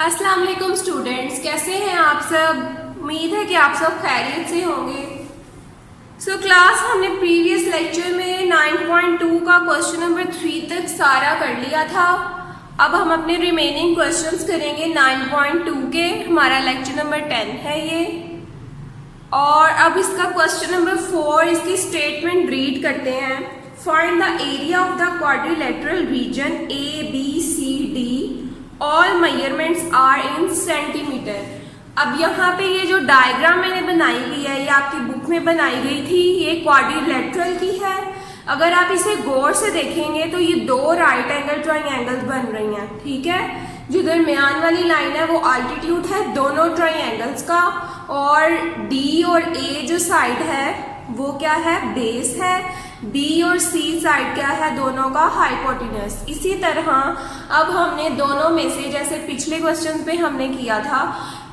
अस्सलाम वालेकुम स्टूडेंट्स, कैसे हैं आप सब। उम्मीद है कि आप सब खैरियत से होंगे। क्लास हमने प्रीवियस लेक्चर में 9.2 का क्वेश्चन नंबर 3 तक सारा कर लिया था। अब हम अपने रिमेनिंग क्वेश्चंस करेंगे 9.2 के। हमारा लेक्चर नंबर 10 है ये। और अब इसका क्वेश्चन नंबर 4 इसकी स्टेटमेंट रीड करते हैं। Find the area of the quadrilateral region ABCD, all measurements are in centimeter. अब यहाँ पे ये जो डायग्राम मैंने बनाई हुई है ये आपकी बुक में बनाई गई थी, ये क्वाड्रिलेटरल की है। अगर आप इसे गौर से देखेंगे तो ये दो राइट एंगल ट्राइंगल्स बन रही हैं, ठीक है। जो दरमियान वाली लाइन है वो अल्टीट्यूड है दोनों ट्राइंगल्स का, और D और A जो साइड है वो क्या है, बेस है। B और C साइड क्या है, दोनों का हाइपोटेनस। इसी तरह अब हमने दोनों में से, जैसे पिछले क्वेश्चन पे हमने किया था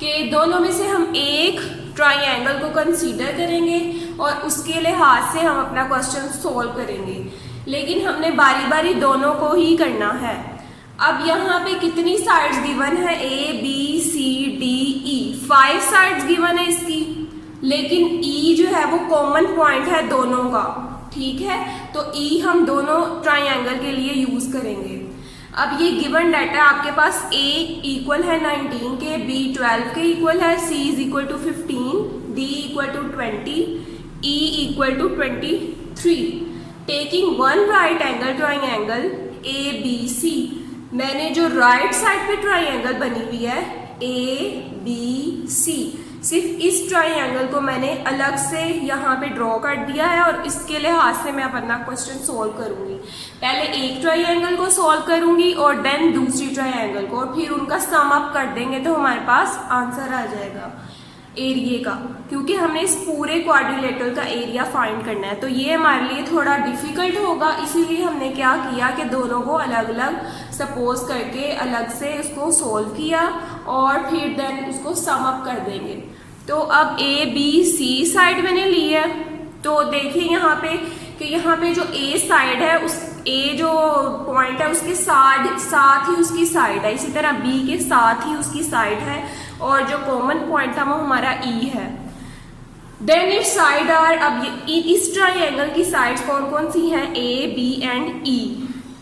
कि दोनों में से हम एक ट्राइंगल को कंसीडर करेंगे और उसके लिहाज से हम अपना क्वेश्चन सोल्व करेंगे, लेकिन हमने बारी बारी दोनों को ही करना है। अब यहाँ पे कितनी साइड्स गिवन है, ABCDE 5 साइड्स गिवन है इसकी, लेकिन E जो है वो कॉमन पॉइंट है दोनों का, ठीक है। तो E हम दोनों ट्राइंगल के लिए यूज करेंगे। अब ये गिवन डाटा आपके पास A इक्वल है 19 के, B 12 के इक्वल है, C is equal to 15, D equal to 20, E equal to 23। Taking one right angle triangle ABC, मैंने जो राइट साइड पे ट्राइंगल बनी हुई है ABC, सिर्फ इस ट्राइंगल को मैंने अलग से यहाँ पे ड्रॉ कर दिया है और इसके लिहाज से मैं अपना क्वेश्चन सोल्व करूंगी। पहले एक ट्राइंगल को सोल्व करूंगी और देन दूसरी ट्राइंगल को, और फिर उनका सम अप कर देंगे तो हमारे पास आंसर आ जाएगा एरिया का, क्योंकि हमने इस पूरे क्वाड्रिलेटरल का एरिया फाइंड करना है। तो ये हमारे लिए थोड़ा डिफिकल्ट होगा, इसीलिए हमने क्या किया कि दोनों को अलग अलग सपोज करके अलग से उसको सोल्व किया और फिर देन उसको सम अप कर देंगे। तो अब ABC साइड मैंने ली है, तो देखिए यहाँ पे कि यहाँ पे जो A साइड है, उस A जो पॉइंट है उसके साथ ही उसकी साइड है, इसी तरह B के साथ ही उसकी साइड है, और जो कॉमन पॉइंट था वो हमारा E है। देन इट्स साइड आर, अब इस ट्राइंगल की साइड्स कौन कौन सी हैं, A, B and E।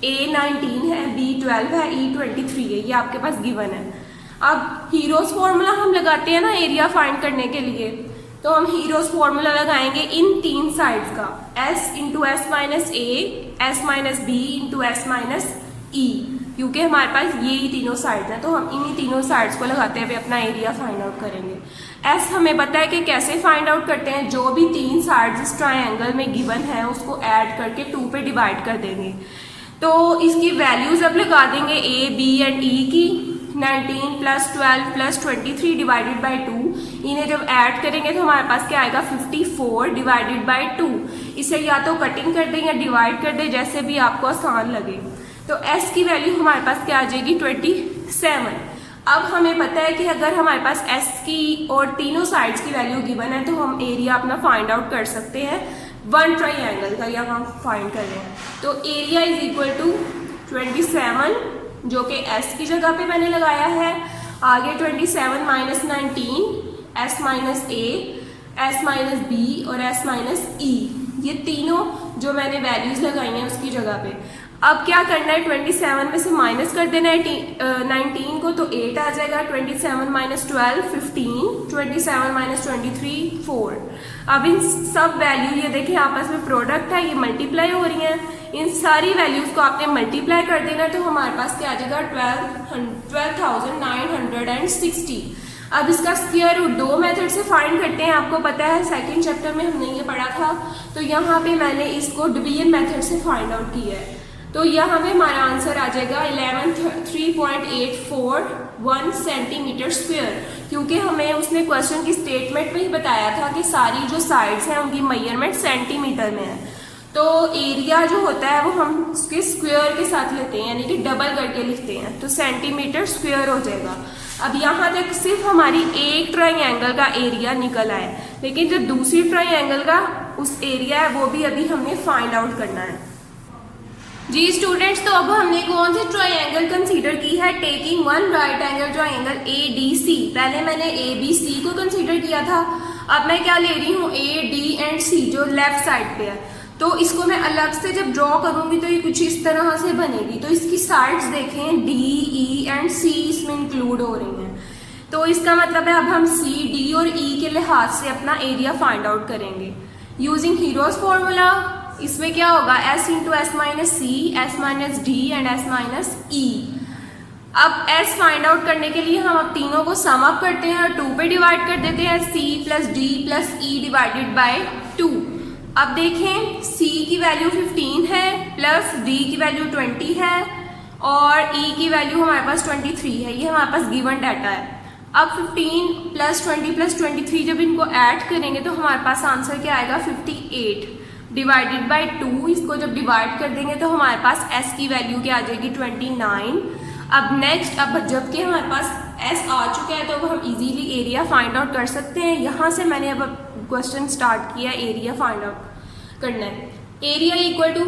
A 19 है, B 12 है, E 23 है, ये आपके पास गिवन है। अब हीरोज फॉर्मूला हम लगाते हैं ना एरिया फाइंड करने के लिए, तो हम हीरोज फॉर्मूला लगाएंगे इन तीन साइड्स का, S into S minus A, S minus B into S minus E, क्योंकि हमारे पास ये ही तीनों साइड्स हैं, तो हम इन्हीं तीनों साइड्स को लगाते हुए अपना एरिया फाइंड आउट करेंगे। S हमें पता है कि कैसे फाइंड आउट करते हैं, जो भी तीन साइड्स इस ट्राइंगल में गिवन है उसको ऐड करके 2 पे डिवाइड कर देंगे। तो इसकी वैल्यूज अब लगा देंगे A, B एंड E की। 19 प्लस 12 प्लस 23 डिवाइडेड बाई 2, इन्हें जब ऐड करेंगे तो हमारे पास क्या आएगा, 54 डिवाइडेड बाई 2। इसे या तो कटिंग कर दें या डिवाइड कर दें, जैसे भी आपको आसान लगे। तो S की वैल्यू हमारे पास क्या आ जाएगी, 27। अब हमें पता है कि अगर हमारे पास S की और तीनों साइड्स की वैल्यू गिवन है तो हम एरिया अपना फाइंड आउट कर सकते हैं वन ट्राइंगल का, या हम फाइंड कर रहे हैं। तो एरिया इज इक्वल टू 27, जो कि S की जगह पे मैंने लगाया है। आगे 27 minus 19, S minus A, S minus B और S माइनस E, ये तीनों जो मैंने वैल्यूज लगाई हैं उसकी जगह पे। अब क्या करना है, 27 में से माइनस कर देना है 19 को, तो 8 आ जाएगा। 27 माइनस 12 15, 27 माइनस 23 4। अब इन सब वैल्यू ये देखिए आपस में प्रोडक्ट है, ये मल्टीप्लाई हो रही हैं। इन सारी वैल्यूज को आपने मल्टीप्लाई कर देना, तो हमारे पास क्या आ जाएगा, 12,960। अब इसका स्क्वायर रूट दो मेथड से फाइंड करते हैं, आपको पता है सेकंड चैप्टर में हमने ये पढ़ा था। तो यहाँ पे मैंने इसको डिवीजन मेथड से फाइंड आउट किया है, तो यहाँ पे हमारा आंसर आ जाएगा 11,3.841 सेंटीमीटर स्क्वायर, क्योंकि हमें उसने क्वेश्चन की स्टेटमेंट में ही बताया था कि सारी जो साइड्स हैं उनकी मेजरमेंट सेंटीमीटर में है। तो एरिया जो होता है वो हम उसके स्क्वायर के साथ लेते हैं, यानी कि डबल करके लिखते हैं, तो सेंटीमीटर स्क्वायर हो जाएगा। अब यहाँ तक सिर्फ हमारी एक ट्राइंगल का एरिया निकल आए, लेकिन जो दूसरी ट्राइंगल का उस एरिया है वो भी अभी हमने फाइंड आउट करना है। जी स्टूडेंट्स, तो अब हमने कौन सी ट्रायंगल कंसीडर की है? Taking one right angle triangle A D C. पहले मैंने ए बी सी को कंसीडर किया था, अब मैं क्या ले रही हूँ? ए डी एंड सी जो लेफ्ट साइड पे है। तो इसको मैं अलग से जब ड्रॉ करूंगी तो ये कुछ इस तरह से बनेगी। तो इसकी साइड्स देखें, डी ई एंड सी इसमें इंक्लूड हो रही हैं। तो इसका मतलब है अब हम सी डी और ई के लिहाज से अपना एरिया फाइंड आउट करेंगे यूजिंग हीरोज फॉर्मूला। इसमें क्या होगा? s into S minus C, S minus D and S minus E. अब s फाइंड आउट करने के लिए हम अब तीनों को सम अप करते हैं और 2 पे डिवाइड कर देते हैं। c plus D plus E divided by 2। अब देखें, c की वैल्यू 15 है प्लस d की वैल्यू 20 है और e की वैल्यू हमारे पास 23 है। ये हमारे पास गिवन डाटा है। अब 15 प्लस 20 प्लस 23 जब इनको ऐड करेंगे तो हमारे पास आंसर क्या आएगा? 58 डिवाइडेड बाय 2। इसको जब डिवाइड कर देंगे तो हमारे पास s की वैल्यू क्या आ जाएगी? 29। अब नेक्स्ट, अब जबकि हमारे पास s आ चुका है तो अब हम इजीली एरिया फाइंड आउट कर सकते हैं। यहाँ से मैंने अब क्वेश्चन स्टार्ट किया एरिया फाइंड आउट करना है। एरिया इक्वल टू,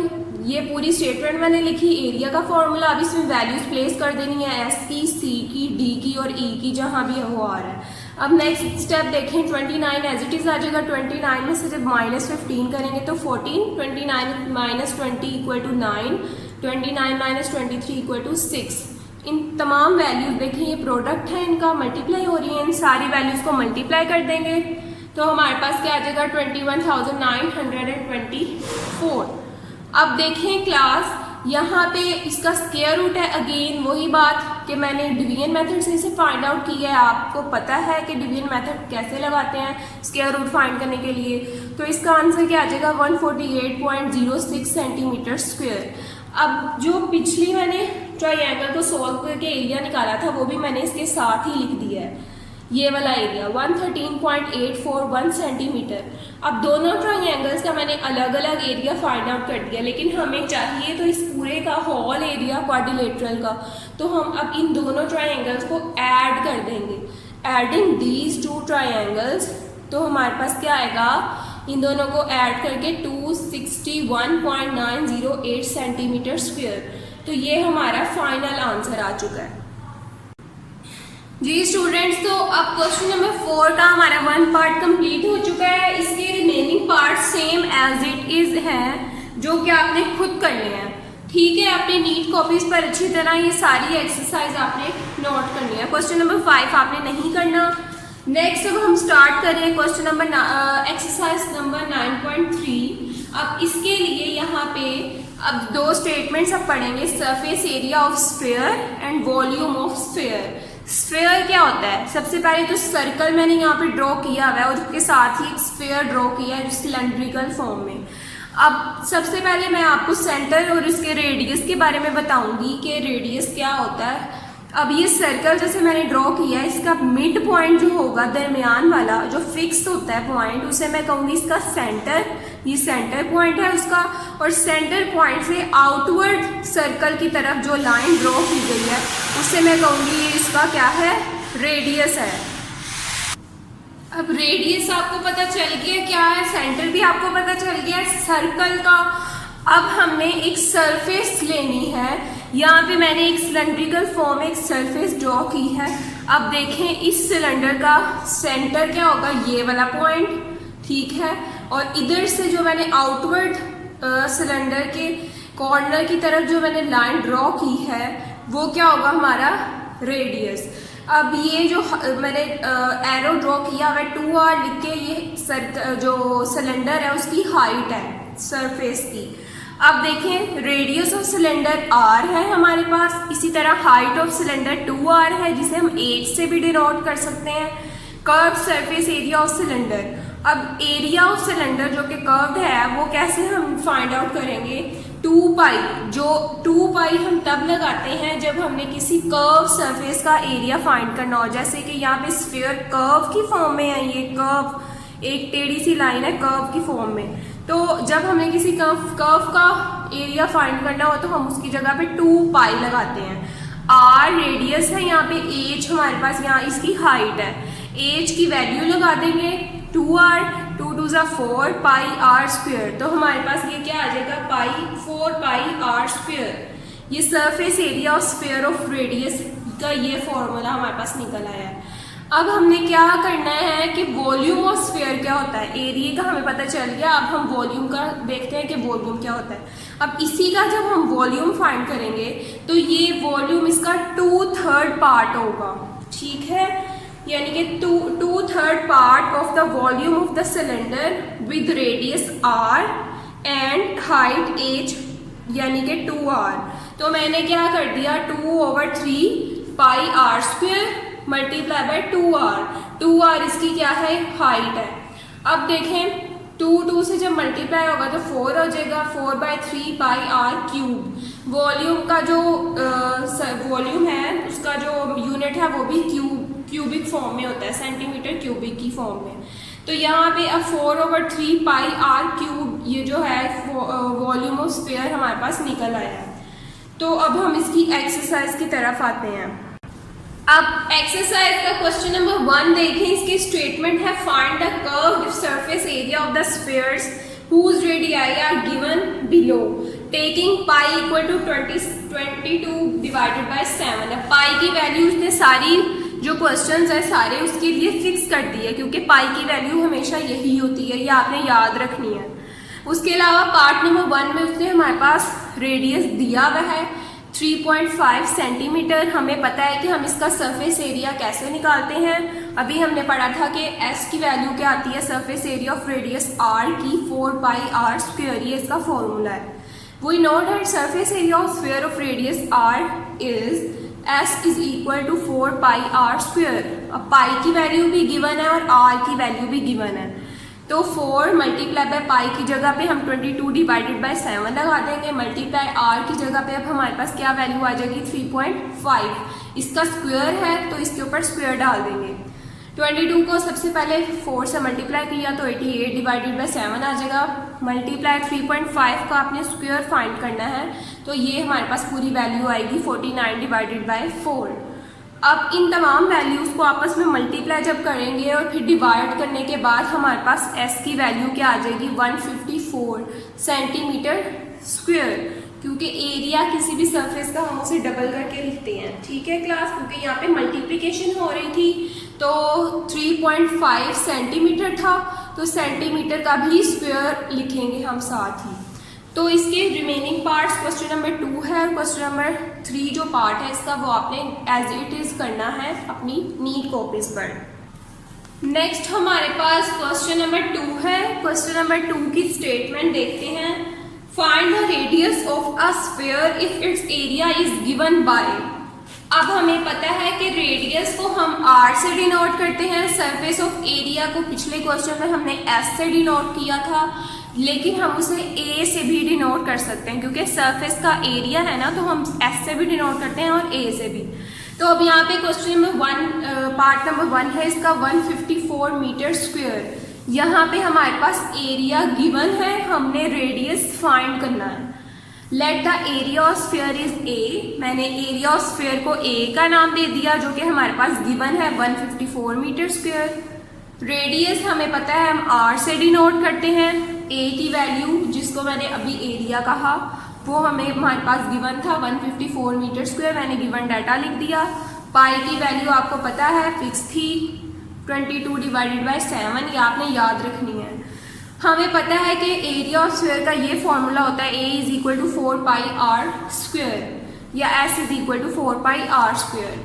ये पूरी स्टेटमेंट मैंने लिखी, एरिया का फॉर्मूला। अब इसमें वैल्यूज प्लेस कर देनी है, s की, c की, d की और e की, जहाँ भी वो आ रहा है। अब नेक्स्ट स्टेप देखें, 29 एज इट इज आ जाएगा। 29 में से जब माइनस 15 करेंगे तो 14, 29 minus 20 equal to 9, 29 minus 23 equal to 6। इन तमाम वैल्यूज देखें, ये प्रोडक्ट है, इनका मल्टीप्लाई हो रही है। इन सारी वैल्यूज को मल्टीप्लाई कर देंगे तो हमारे पास क्या आ जाएगा? 21,924। अब देखें क्लास, यहाँ पे इसका स्क्वायर रूट है। अगेन वही बात कि मैंने डिवीजन मेथड से इसे फाइंड आउट किया है। आपको पता है कि डिवीजन मेथड कैसे लगाते हैं स्क्वायर रूट फाइंड करने के लिए। तो इसका आंसर क्या आ जाएगा? 148.06 सेंटीमीटर स्क्वायर। अब जो पिछली मैंने ट्रायंगल को सॉल्व करके एरिया निकाला था वो भी मैंने इसके साथ ही लिख दिया है। ये वाला एरिया 113.841 सेंटीमीटर। अब दोनों ट्रायंगल्स का मैंने अलग अलग एरिया फाइंड आउट कर दिया, लेकिन हमें चाहिए तो इस पूरे का होल एरिया क्वाड्रिलेटरल का। तो हम अब इन दोनों ट्रायंगल्स को ऐड कर देंगे। एडिंग दीज 2 ट्रायंगल्स, तो हमारे पास क्या आएगा? इन दोनों को ऐड करके 261.908 सेंटीमीटर स्क्वायर। तो ये हमारा फाइनल आंसर आ चुका है। जी स्टूडेंट्स, तो अब क्वेश्चन नंबर 4 का हमारा 1 पार्ट कंप्लीट हो चुका है। इसके remaining part same as it is हैं, जो कि आपने खुद करने हैं। ठीक है, अपनी नीट कॉपीज पर अच्छी तरह ये सारी एक्सरसाइज आपने नोट करनी है। क्वेश्चन नंबर 5 आपने नहीं करना। नेक्स्ट अब हम स्टार्ट करें क्वेश्चन नंबर एक्सरसाइज नंबर 9.3। अब इसके लिए यहाँ पे अब 2 स्टेटमेंट्स अब पढ़ेंगे, surface area of sphere and volume of sphere. Sphere क्या होता है? सबसे पहले तो सर्कल मैंने यहाँ पे ड्रॉ किया हुआ है और उसके साथ ही एक स्फीयर ड्रॉ किया है सिलेंड्रिकल फॉर्म में। अब सबसे पहले मैं आपको सेंटर और इसके रेडियस के बारे में बताऊंगी कि रेडियस क्या होता है। अब ये सर्कल जैसे मैंने ड्रॉ किया है, इसका मिड पॉइंट जो होगा, दरमियान वाला जो फिक्स होता है पॉइंट, उसे मैं कहूँगी इसका सेंटर। ये सेंटर पॉइंट है उसका, और सेंटर पॉइंट से आउटवर्ड सर्कल की तरफ जो लाइन ड्रॉ की गई है उसे मैं कहूँगी ये इसका क्या है? रेडियस है। अब रेडियस आपको पता चल गया क्या है, सेंटर भी आपको पता चल गया सर्कल का। अब हमने एक सरफेस लेनी है। यहाँ पे मैंने एक सिलेंड्रिकल फॉर्म एक सरफेस ड्रॉ की है। अब देखें इस सिलेंडर का सेंटर क्या होगा? ये वाला पॉइंट, ठीक है। और इधर से जो मैंने आउटवर्ड सिलेंडर के कॉर्नर की तरफ जो मैंने लाइन ड्रॉ की है वो क्या होगा? हमारा रेडियस। अब ये जो मैंने एरो ड्रॉ किया हुआ 2r लिख के, ये जो सिलेंडर है उसकी हाइट है सरफेस की। अब देखें रेडियस ऑफ सिलेंडर r है हमारे पास, इसी तरह हाइट ऑफ सिलेंडर 2r है जिसे हम h से भी डिनोट कर सकते हैं। Curve surface area of cylinder. अब एरिया ऑफ सिलेंडर जो कि कर्व्ड है वो कैसे हम फाइंड आउट करेंगे? 2 पाई, जो 2 पाई हम तब लगाते हैं जब हमने किसी कर्व सरफेस का एरिया फाइंड करना हो। जैसे कि यहाँ पे स्फीयर कर्व की फॉर्म में है, ये कर्व एक टेढ़ी सी लाइन है कर्व की फॉर्म में। तो जब हमें किसी कर्व का एरिया फाइंड करना हो तो हम उसकी जगह पे 2 पाई लगाते हैं। r रेडियस है, यहाँ पे h हमारे पास यहाँ इसकी हाइट है, h की वैल्यू लगा देंगे 2r, 2 2 ज़ा 4 पाई r स्क्वायर। तो हमारे पास ये क्या आ जाएगा, पाई 4 पाई r स्क्वायर। ये surface area of sphere of radius का ये फॉर्मूला हमारे पास निकल आया है। अब हमने क्या करना है कि वॉल्यूम ऑफ स्फीयर क्या होता है, एरिया का हमें पता चल गया। अब हम वॉल्यूम का देखते हैं कि वॉल्यूम क्या होता है। अब इसी का जब हम वॉल्यूम फाइंड करेंगे तो ये वॉल्यूम इसका 2/3 पार्ट होगा, ठीक है, यानी कि 2/3 part of the volume of the cylinder with radius r and height h यानी कि 2r। तो मैंने क्या कर दिया, 2/3 पाई r square multiply by 2r इसकी क्या है, हाइट है। अब देखें 2 से जब मल्टीप्लाई होगा तो 4 हो जाएगा, 4/3 पाई r क्यूब। वॉल्यूम का जो वॉल्यूम है उसका जो यूनिट है वो भी क्यूबिक फॉर्म में होता है, सेंटीमीटर क्यूबिक की फॉर्म में। तो यहाँ पे अब 4/3 पाई r क्यूब ये जो है वॉल्यूम ऑफ स्फीयर हमारे पास निकल आया है। तो अब हम इसकी एक्सरसाइज की तरफ आते हैं। अब एक्सरसाइज का क्वेश्चन नंबर 1 देखें। इसकी स्टेटमेंट है, find the curved surface area of the spheres whose radii are given below taking pi equal to 22 divided by 7। अब पाई की वैल्यू उसने सारी जो क्वेश्चंस है सारे उसके लिए फिक्स कर दी है, क्योंकि पाई की वैल्यू हमेशा यही होती है, ये आपने याद रखनी है। उसके अलावा पार्ट नंबर 1 में उसने हमारे पास रेडियस दिया हुआ है 3.5 सेंटीमीटर। हमें पता है कि हम इसका सरफेस एरिया कैसे निकालते हैं। अभी हमने पढ़ा था कि s की वैल्यू क्या आती है, surface area of radius r की 4 पाई r स्क्वायर, ये इसका फॉर्मूला है। We know that surface area of sphere of radius r is s is equal to 4 pi r square. अब पाई की वैल्यू भी गिवन है और r की वैल्यू भी गिवन है, तो 4 मल्टीप्लाई बाय पाई की जगह पे हम 22 डिवाइडेड बाय 7 लगा देंगे, मल्टीप्लाई r की जगह पे अब हमारे पास क्या वैल्यू आ जाएगी 3.5। इसका स्क्वायर है तो इसके ऊपर स्क्वायर डाल देंगे। 22 को सबसे पहले 4 से मल्टीप्लाई किया तो 88 डिवाइडेड बाय 7 आ जाएगा, मल्टीप्लाई 3.5 का आपने स्क्वायर फाइंड करना है, तो ये हमारे पास पूरी वैल्यू आएगी 49 डिवाइडेड बाय 4। अब इन तमाम वैल्यूज़ को आपस में मल्टीप्लाई जब करेंगे और फिर डिवाइड करने के बाद हमारे पास s की वैल्यू क्या आ जाएगी 154 सेंटीमीटर स्क्वायर, क्योंकि एरिया किसी भी सरफेस का हम उसे डबल करके लिखते हैं, ठीक है क्लास, क्योंकि यहाँ पे मल्टीप्लिकेशन हो रही थी तो 3.5 सेंटीमीटर था, तो सेंटीमीटर का भी स्क्वायर लिखेंगे हम साथ ही। तो इसके रिमेनिंग पार्ट्स क्वेश्चन नंबर 2 है और क्वेश्चन नंबर 3 जो पार्ट है इसका वो आपने एज इट इज करना है अपनी नीट कॉपीज पर। नेक्स्ट हमारे पास क्वेश्चन नंबर 2 है। क्वेश्चन नंबर 2 की स्टेटमेंट देखते हैं, find the radius of a sphere if it's area is given by. अब हमें पता है कि रेडियस को हम r से डिनोट करते हैं, सरफेस ऑफ एरिया को पिछले क्वेश्चन में हमने s से डिनोट किया था, लेकिन हम उसे a से भी डिनोट कर सकते हैं, क्योंकि सरफेस का एरिया है ना, तो हम s से भी डिनोट करते हैं और a से भी। तो अब यहाँ पे क्वेश्चन नंबर 1 पार्ट नंबर 1 है इसका 154 मीटर स्क्वायर। यहाँ पे हमारे पास एरिया गिवन है, हमने रेडियस फाइंड करना है। Let the area of sphere is a। मैंने एरिया ऑफ स्फीयर को a का नाम दे दिया जो कि हमारे पास गिवन है 154 मीटर स्क्वायर। रेडियस हमें पता है हम r से डिनोट करते हैं, a की वैल्यू जिसको मैंने अभी एरिया कहा वो हमारे पास गिवन था 154 मीटर स्क्वायर, मैंने गिवन डाटा लिख दिया। पाई की वैल्यू आपको पता है फिक्स थी 22 डिवाइडेड बाय 7, ये आपने याद रखनी है। हमें पता है कि एरिया ऑफ स्फीयर का ये फॉर्मूला होता है a is equal to 4 pi r square या s is equal to 4 pi r square.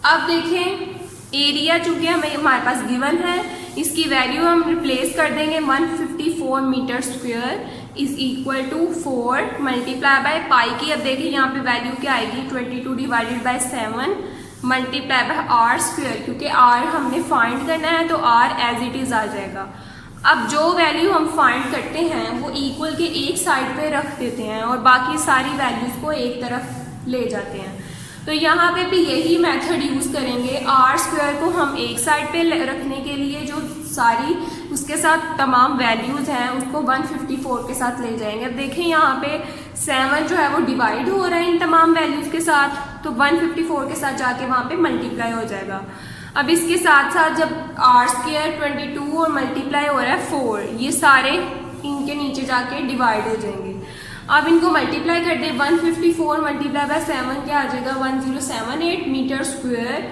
अब देखें एरिया चूंकि हमारे पास गिवन है, इसकी वैल्यू हम रिप्लेस कर देंगे 154 meter square is equal to 4 multiply by pi की। अब देखिए यहाँ पे वैल्यू क्या आएगी 22 divided by 7 multiply by r square, क्योंकि r हमने फाइंड करना है तो r एज इट इज आ जाएगा। अब जो वैल्यू हम फाइंड करते हैं वो इक्वल के एक साइड पे रख देते हैं और बाकी सारी वैल्यूज को एक तरफ ले जाते हैं। तो यहाँ पे भी यही मेथड यूज़ करेंगे, r स्क्वायर को हम एक साइड पे रखने के लिए जो सारी उसके साथ तमाम वैल्यूज़ हैं उसको 154 के साथ ले जाएंगे। अब देखें यहाँ पे 7 जो है वो डिवाइड हो रहा है इन तमाम वैल्यूज़ के साथ, तो 154 के साथ जाके वहाँ पे मल्टीप्लाई हो जाएगा। अब इसके साथ साथ जब आर स्क्वायर 22 और मल्टीप्लाई हो रहा है 4, ये सारे इनके नीचे जाके डिवाइड हो जाएंगे। अब इनको मल्टीप्लाई कर दे, 154 मल्टीप्लाई बाय 7 क्या आ जाएगा 1078 meter square,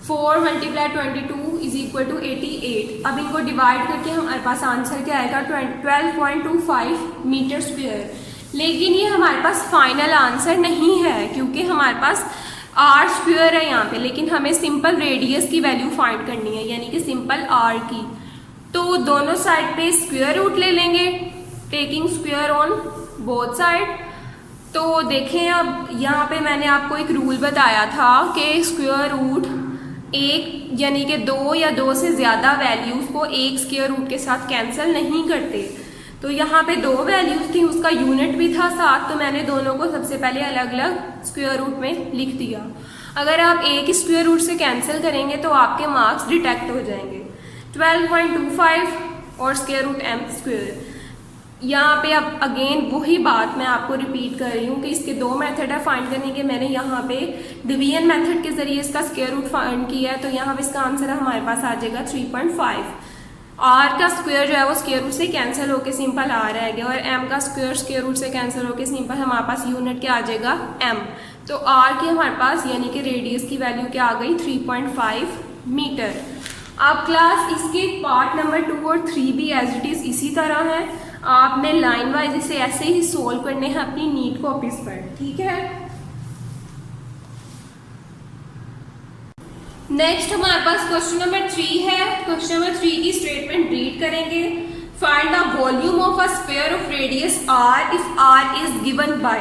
4 multiply 22 is equal to 88। अब इनको डिवाइड करके हमारे पास आंसर क्या आएगा 12.25 मीटर स्क्वायर। लेकिन ये हमारे पास फाइनल आंसर नहीं है क्योंकि हमारे पास आर स्क्वायर है यहाँ पे, लेकिन हमें सिंपल रेडियस की वैल्यू फाइंड करनी है, यानी कि सिंपल आर की। तो दोनों साइड पे स्क्वायर रूट ले लेंगे, taking square on both side. तो देखें अब यहाँ पे मैंने आपको एक रूल बताया था कि स्क्वायर रूट एक यानी कि 2 या 2 से ज़्यादा वैल्यूज़ को एक स्क्वायर रूट के साथ कैंसिल नहीं करते। तो यहाँ पे 2 वैल्यूज़ थी, उसका यूनिट भी था 7, तो मैंने दोनों को सबसे पहले अलग अलग स्क्वायर रूट में लिख दिया। अगर आप एक स्क्वायर रूट से कैंसिल करेंगे तो आपके मार्क्स डिटेक्ट हो जाएंगे। 12.25 और स्क्वायर रूट m स्क्वायर। यहाँ पे अब अगेन वही बात मैं आपको रिपीट कर रही हूँ कि इसके 2 मेथड है फाइंड करने के। मैंने यहाँ पे डिवीजन मेथड के जरिए इसका स्क्वायर रूट फाइंड किया है, तो यहाँ पे इसका आंसर हमारे पास आ जाएगा 3.5। आर का स्क्वायर जो है वो स्क्वायर रूट से कैंसिल होकर सिंपल आर रहेगा, और एम का स्क्वायर रूट से कैंसिल होकर सिंपल हमारे पास यूनिट क्या आ जाएगा एम। तो आर की हमारे पास यानी कि रेडियस की वैल्यू क्या आ गई 3.5 मीटर। अब क्लास इसके पार्ट नंबर 2 और 3 भी एज इट इज़ इसी तरह है, आपने लाइन वाइज इसे ऐसे ही सोल्व करने हैं अपनी नीट कॉपीज पर, ठीक है। नेक्स्ट हमारे पास क्वेश्चन नंबर 3 है। क्वेश्चन नंबर 3 की स्टेटमेंट रीड करेंगे। Find the volume of a sphere of radius r if r is given by.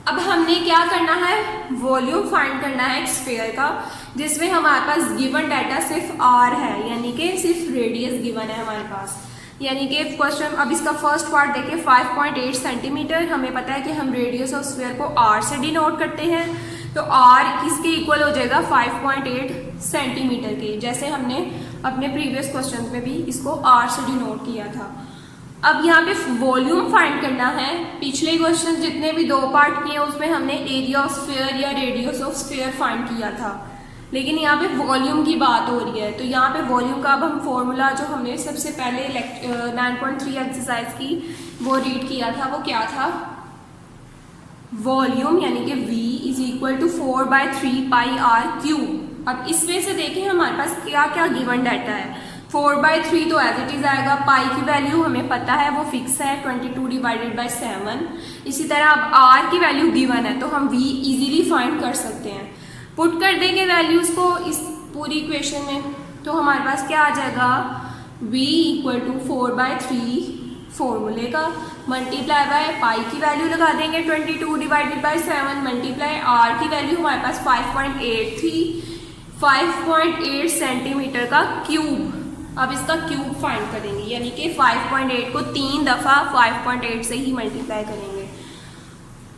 अब हमने क्या करना है, वॉल्यूम फाइंड करना है एक स्फीयर का जिसमें हमारे पास गिवन डाटा सिर्फ आर है, यानी कि सिर्फ रेडियस गिवन है हमारे पास। यानी कि क्वेश्चन अब इसका फर्स्ट पार्ट देखिए 5.8 सेंटीमीटर। हमें पता है कि हम रेडियस ऑफ स्फीयर को आर से डिनोट करते हैं, तो आर किसके इक्वल हो जाएगा 5.8 सेंटीमीटर के, जैसे हमने अपने प्रीवियस क्वेश्चन में भी इसको आर से डिनोट किया था। अब यहाँ पे वॉल्यूम फाइंड करना है। पिछले क्वेश्चन जितने भी 2 पार्ट किए उसमें हमने एरिया ऑफ स्फीयर या रेडियस ऑफ स्फीयर फाइंड किया था, लेकिन यहाँ पे वॉल्यूम की बात हो रही है। तो यहाँ पे वॉल्यूम का अब हम फॉर्मूला जो हमने सबसे पहले 9.3 एक्सरसाइज की वो रीड किया था, वो क्या था, वॉल्यूम यानी कि V is equal to 4/3 pi are cube. अब इसमें से देखें हमारे पास क्या क्या गिवन डाटा है। 4/3 तो एज इट इज आएगा, पाई की वैल्यू हमें पता है वो फिक्स है 22 डिवाइडेड बाई 7। इसी तरह अब आर की वैल्यू गिवन है तो हम V इजीली फाइंड कर सकते हैं। पुट कर देंगे वैल्यूज को इस पूरी इक्वेशन में, तो हमारे पास क्या आ जाएगा V इक्वल टू 4/3 फॉर्मूले का मल्टीप्लाई बाय पाई की वैल्यू लगा देंगे 22 डिवाइडेड बाई 7 मल्टीप्लाई आर की वैल्यू हमारे पास 5.8 थी, 5.8 सेंटीमीटर का क्यूब। अब इसका क्यूब फाइंड करेंगे, यानी कि 5.8 को 3 दफ़ा 5.8 से ही मल्टीप्लाई करेंगे।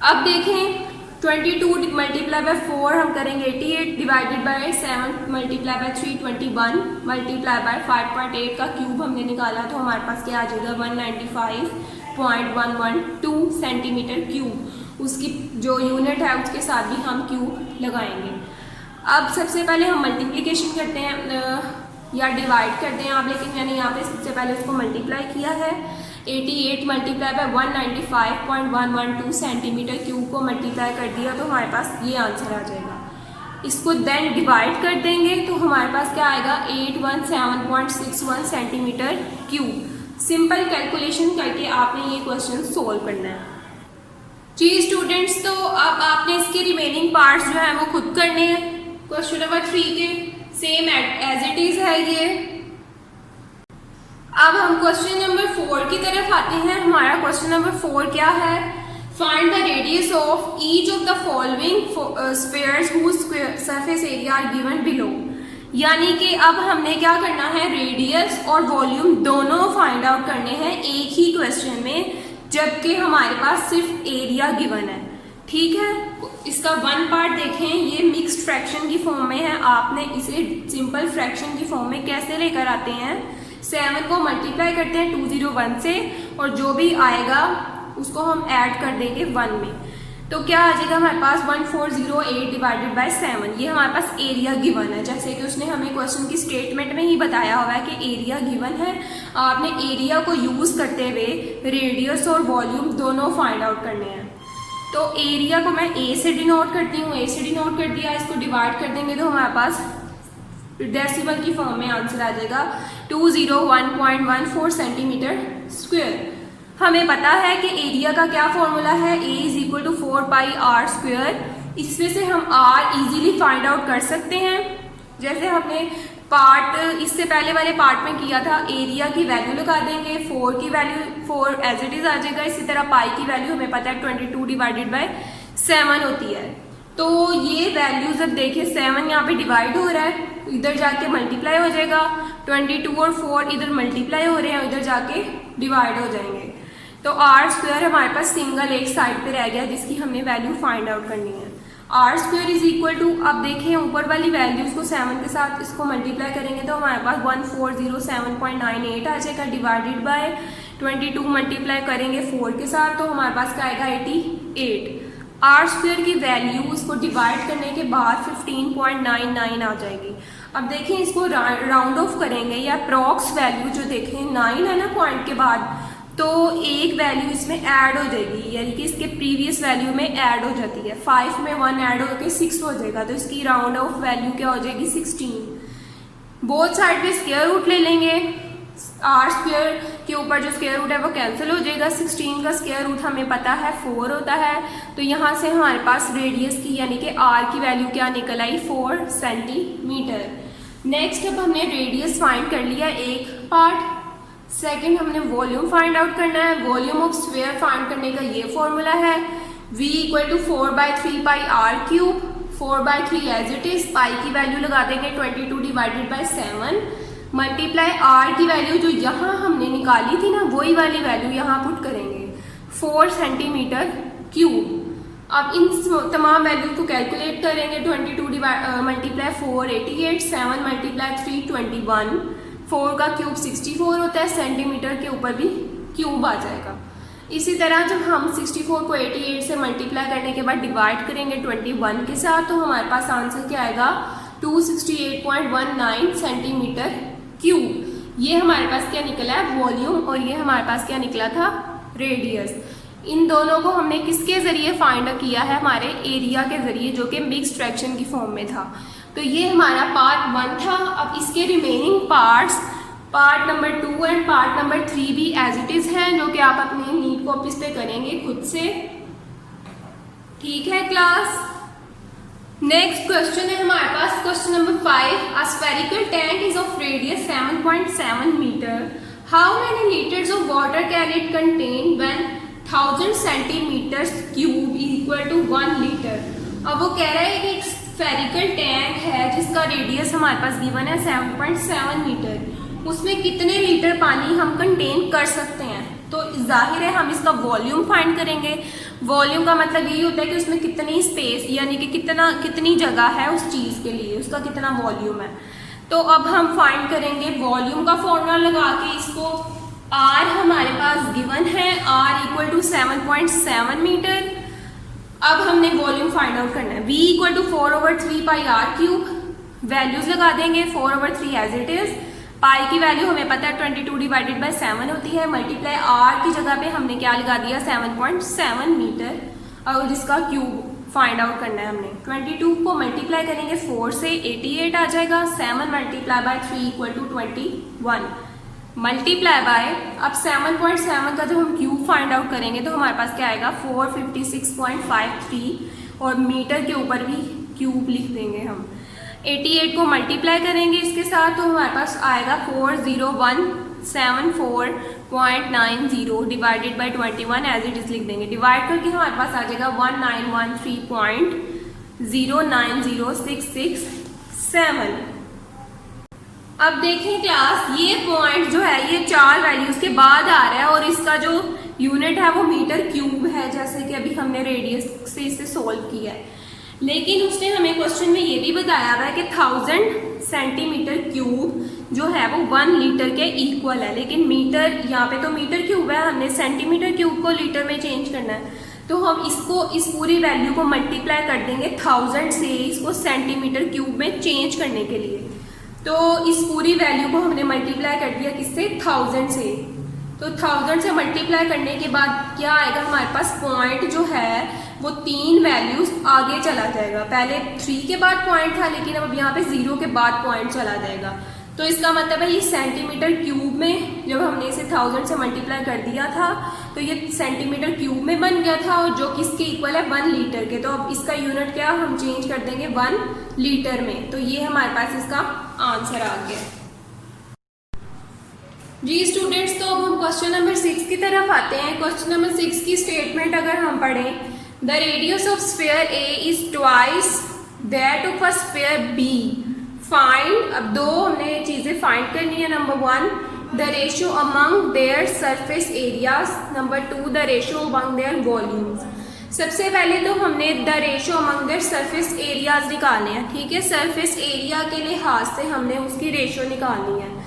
अब देखें 22 मल्टीप्लाई बाय 4 हम करेंगे 88 divided by 7 multiply by 3 21 multiply bye 5.8 का क्यूब हमने निकाला तो हमारे पास क्या आ जाएगा 195.112 सेंटीमीटर क्यूब। उसकी जो यूनिट है उसके साथ भी हम क्यूब लगाएंगे। अब सबसे पहले हम मल्टीप्लिकेशन करते हैं या डिवाइड करते हैं आप, लेकिन मैंने यहाँ पे सबसे पहले इसको मल्टीप्लाई किया है। 88 मल्टीप्लाई बाय 195.112 सेंटीमीटर क्यूब को मल्टीप्लाई कर दिया तो हमारे पास ये आंसर आ जाएगा। इसको देन डिवाइड कर देंगे तो हमारे पास क्या आएगा 817.61 सेंटीमीटर क्यूब। सिंपल कैलकुलेशन करके आपने ये क्वेश्चन सोल्व करना है। जी स्टूडेंट्स, तो अब आपने इसके रिमेनिंग पार्ट्स जो है वो खुद करने हैं। क्वेश्चन नंबर 3 के सेम एज इट इज है ये। अब हम क्वेश्चन नंबर 4 की तरफ आते हैं। हमारा क्वेश्चन नंबर 4 क्या है, find the radius of each of the following spheres whose surface area are given below. यानी कि अब हमने क्या करना है, रेडियस और वॉल्यूम दोनों फाइंड आउट करने हैं एक ही क्वेश्चन में, जबकि हमारे पास सिर्फ एरिया गिवन है। ठीक है, इसका वन पार्ट देखें, ये मिक्स्ड फ्रैक्शन की फॉर्म में है। आपने इसे सिंपल फ्रैक्शन की फॉर्म में कैसे लेकर आते हैं, 7 को मल्टीप्लाई करते हैं 201 से और जो भी आएगा उसको हम ऐड कर देंगे 1 में। तो क्या आ जाएगा हमारे पास 1408 डिवाइडेड बाय 7। ये हमारे पास एरिया गिवन है, जैसे कि उसने हमें क्वेश्चन की स्टेटमेंट में ही बताया हुआ है कि एरिया गिवन है। आपने एरिया को यूज करते हुए रेडियस और वॉल्यूम दोनों फाइंड आउट करने हैं। तो एरिया को मैं ए से डिनोट करती हूँ, ए से डिनोट कर दिया, इसको डिवाइड कर देंगे तो हमारे पास डेसिमल की फॉर्म में आंसर आ जाएगा 201.14 सेंटीमीटर स्क्वायर। हमें पता है कि एरिया का क्या फॉर्मूला है, A is equal to 4πr square. इसमें से हम R इजीली फाइंड आउट कर सकते हैं। जैसे हमने पार्ट इससे पहले वाले पार्ट में किया था, एरिया की वैल्यू लगा देंगे, 4 की वैल्यू 4 एज इट इज आ जाएगा। इसी तरह पाई की वैल्यू हमें पता है 22 डिवाइडेड बाय 7 होती है। तो ये वैल्यूज अब देखिए 7 यहाँ पे डिवाइड हो रहा है, इधर जाके मल्टीप्लाई हो जाएगा, 22 और 4 इधर मल्टीप्लाई हो रहे हैं, इधर जाके डिवाइड हो जाएंगे। तो आर स्क्वायर हमारे पास सिंगल एक साइड पे रह गया जिसकी हमने वैल्यू फाइंड आउट करनी है। R square is equal to, अब देखें ऊपर वाली वैल्यूज को 7 के साथ इसको मल्टीप्लाई करेंगे तो हमारे पास 1407.98 आ जाएगा डिवाइडेड बाय 22 मल्टीप्लाई करेंगे 4 के साथ तो हमारे पास क्या आएगा 88। आर स्क्वायर की वैल्यू उसको डिवाइड करने के बाद 15.99 आ जाएगी। अब देखें इसको राउंड ऑफ करेंगे या अप्रॉक्स वैल्यू जो देखें 9 है ना पॉइंट के बाद, तो एक वैल्यू इसमें ऐड हो जाएगी, यानी कि इसके प्रीवियस वैल्यू में ऐड हो जाती है। 5 में 1 ऐड होकर 6 हो जाएगा, तो इसकी राउंड ऑफ वैल्यू क्या हो जाएगी 16। बोथ साइड पे स्क्वायर रूट ले लेंगे, आर स्क्वायर के ऊपर जो स्क्वायर रूट है वो कैंसिल हो जाएगा। 16 का स्क्वायर रूट हमें पता है 4 होता है, तो यहाँ से हमारे पास रेडियस की यानी कि आर की वैल्यू क्या निकल आई 4 सेंटीमीटर। नेक्स्ट अब हमने रेडियस फाइंड कर लिया एक पार्ट। सेकंड हमने वॉल्यूम फाइंड आउट करना है। वॉल्यूम ऑफ स्फीयर फाइंड करने का ये फॉर्मूला है, v equal to 4/3 pi are cube, 4/3 as it is, pi की वैल्यू लगा देंगे 22 डिवाइडेड बाय 7 मल्टीप्लाई आर की वैल्यू जो यहाँ हमने निकाली थी ना वही वाली वैल्यू यहाँ पुट करेंगे 4 सेंटीमीटर क्यूब। अब इन तमाम वैल्यू को कैलकुलेट करेंगे, 22 मल्टीप्लाई 4 88, 7 मल्टीप्लाई 3 21, 4 का क्यूब 64 होता है, सेंटीमीटर के ऊपर भी क्यूब आ जाएगा। इसी तरह जब हम 64 को 88 से मल्टीप्लाई करने के बाद डिवाइड करेंगे 21 के साथ तो हमारे पास आंसर क्या आएगा 268.19 सेंटीमीटर क्यूब। ये हमारे पास क्या निकला है वॉल्यूम, और ये हमारे पास क्या निकला था रेडियस। इन दोनों को हमने किसके जरिए फाइंड किया है, हमारे एरिया के जरिए, जो कि मिक्स्ड फ्रैक्शन की फॉर्म में था। तो ये हमारा पार्ट 1 था। अब इसके remaining parts part number 2 and part number 3 भी एज इट इज हैं, जो कि आप अपने नीट कॉपीज पे करेंगे खुद से। ठीक है क्लास। नेक्स्ट क्वेश्चन है हमारे पास question number 5। A spherical tank is of radius 7.7 metre. How many litres of water can it contain when 1000 centimetre cube equal to 1 litre. अब वो कह रहा है कि एक स्फेरिकल टैंक है जिसका रेडियस हमारे पास गिवन है 7.7 मीटर, उसमें कितने लीटर पानी हम कंटेन कर सकते हैं। तो जाहिर है हम इसका वॉल्यूम फाइंड करेंगे। वॉल्यूम का मतलब यही होता है कि उसमें कितनी स्पेस यानी कि कितनी जगह है उस चीज़ के लिए, उसका कितना वॉल्यूम है। तो अब हम फाइंड करेंगे वॉल्यूम का फॉर्मूला लगा के इसको। आर हमारे पास गिवन है, आर इक्वल टू 7.7 मीटर। अब हमने वॉल्यूम फाइंड आउट करना है। v equal to 4/3 pi are cube, values लगा देंगे 4/3 एज इट इज। पाई की वैल्यू हमें पता है 22 डिवाइडेड बाय 7 होती है, मल्टीप्लाई आर की जगह पे हमने क्या लगा दिया 7.7 मीटर, और जिसका क्यूब फाइंड आउट करना है हमने। 22 को मल्टीप्लाई करेंगे 4 से 88 आ जाएगा, 7 multiply by 3 equal to 21 multiply by, अब 7.7 का जब हम क्यूब फाइंड आउट करेंगे तो हमारे पास क्या आएगा 456.53, और मीटर के ऊपर भी क्यूब लिख देंगे हम। 88 को मल्टीप्लाई करेंगे इसके साथ तो हमारे पास आएगा 40174.90 divided by 21 as it is लिख देंगे। डिवाइड करके हमारे पास आ जाएगा 1913.090667। अब देखें क्लास, ये पॉइंट जो है ये 4 वैल्यूज के बाद आ रहा है और इसका जो यूनिट है वो मीटर क्यूब है, जैसे कि अभी हमने रेडियस से इसे सोल्व किया है। लेकिन उसने हमें क्वेश्चन में ये भी बताया हुआ है कि 1000 सेंटीमीटर क्यूब जो है वो 1 लीटर के इक्वल है, लेकिन मीटर यहाँ पे तो मीटर क्यूब है, हमने सेंटीमीटर क्यूब को लीटर में चेंज करना है। तो हम इसको इस पूरी वैल्यू को मल्टीप्लाई कर देंगे 1000 से इसको सेंटीमीटर क्यूब में चेंज करने के लिए। तो इस पूरी वैल्यू को हमने मल्टीप्लाई कर दिया किससे, 1000 से। तो 1000 से मल्टीप्लाई करने के बाद क्या आएगा हमारे पास, पॉइंट जो है वो 3 वैल्यूज आगे चला जाएगा। पहले 3 के बाद पॉइंट था, लेकिन अब यहाँ पे 0 के बाद पॉइंट चला जाएगा। तो इसका मतलब है ये सेंटीमीटर क्यूब में जब हमने इसे 1000 से मल्टीप्लाई कर दिया था तो ये सेंटीमीटर क्यूब में बन गया था, और जो किसके इक्वल है 1 लीटर के। तो अब इसका यूनिट क्या हम चेंज कर देंगे 1 लीटर में। तो ये हमारे पास इसका आंसर आ गया। जी स्टूडेंट्स, तो अब हम क्वेश्चन नंबर 6 की तरफ आते हैं। क्वेश्चन नंबर 6 की स्टेटमेंट अगर हम पढ़ें, the radius of sphere A is twice that of a sphere B. Find, अब दो हमने चीजें फाइंड करनी है। Number 1 the ratio among their surface areas, number 2 the ratio among their volumes. सबसे पहले तो हमने the ratio among their surface areas निकालने हैं, ठीक है। सरफेस एरिया के लिहाज से हमने उसकी रेशियो निकालनी है।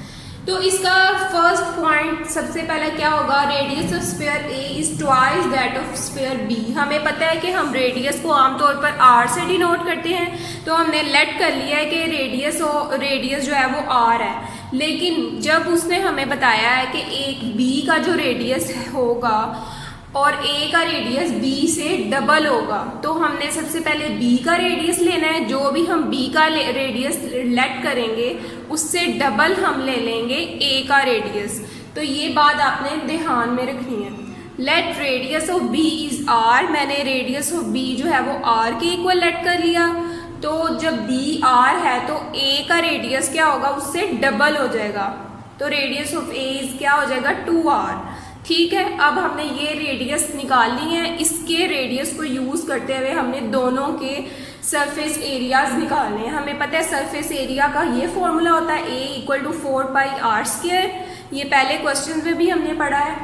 तो इसका फर्स्ट पॉइंट सबसे पहला क्या होगा, radius of sphere A is twice that of sphere B. हमें पता है कि हम रेडियस को आमतौर पर आर से डिनोट करते हैं, तो हमने लेट कर लिया है कि रेडियस जो है वो आर है। लेकिन जब उसने हमें बताया है कि एक बी का जो रेडियस होगा और ए का रेडियस बी से डबल होगा, तो हमने सबसे पहले बी का रेडियस लेना है। जो भी हम बी का रेडियस लेट करेंगे उससे डबल हम ले लेंगे ए का रेडियस। तो ये बात आपने ध्यान में रखनी है। Let radius of B is r, मैंने रेडियस ऑफ बी जो है वो आर के इक्वल लेट कर लिया। तो जब बी आर है तो ए का रेडियस क्या होगा, उससे डबल हो जाएगा। तो रेडियस ऑफ ए इज क्या हो जाएगा 2r, ठीक है। अब हमने ये रेडियस निकालनी है। इसके रेडियस को यूज करते हुए हमने दोनों के सरफेस एरियाज निकालने हैं। हमें पता है सरफेस एरिया का ये फॉर्मूला होता है A इक्वल टू 4πr²। ये पहले क्वेश्चन में भी हमने पढ़ा है।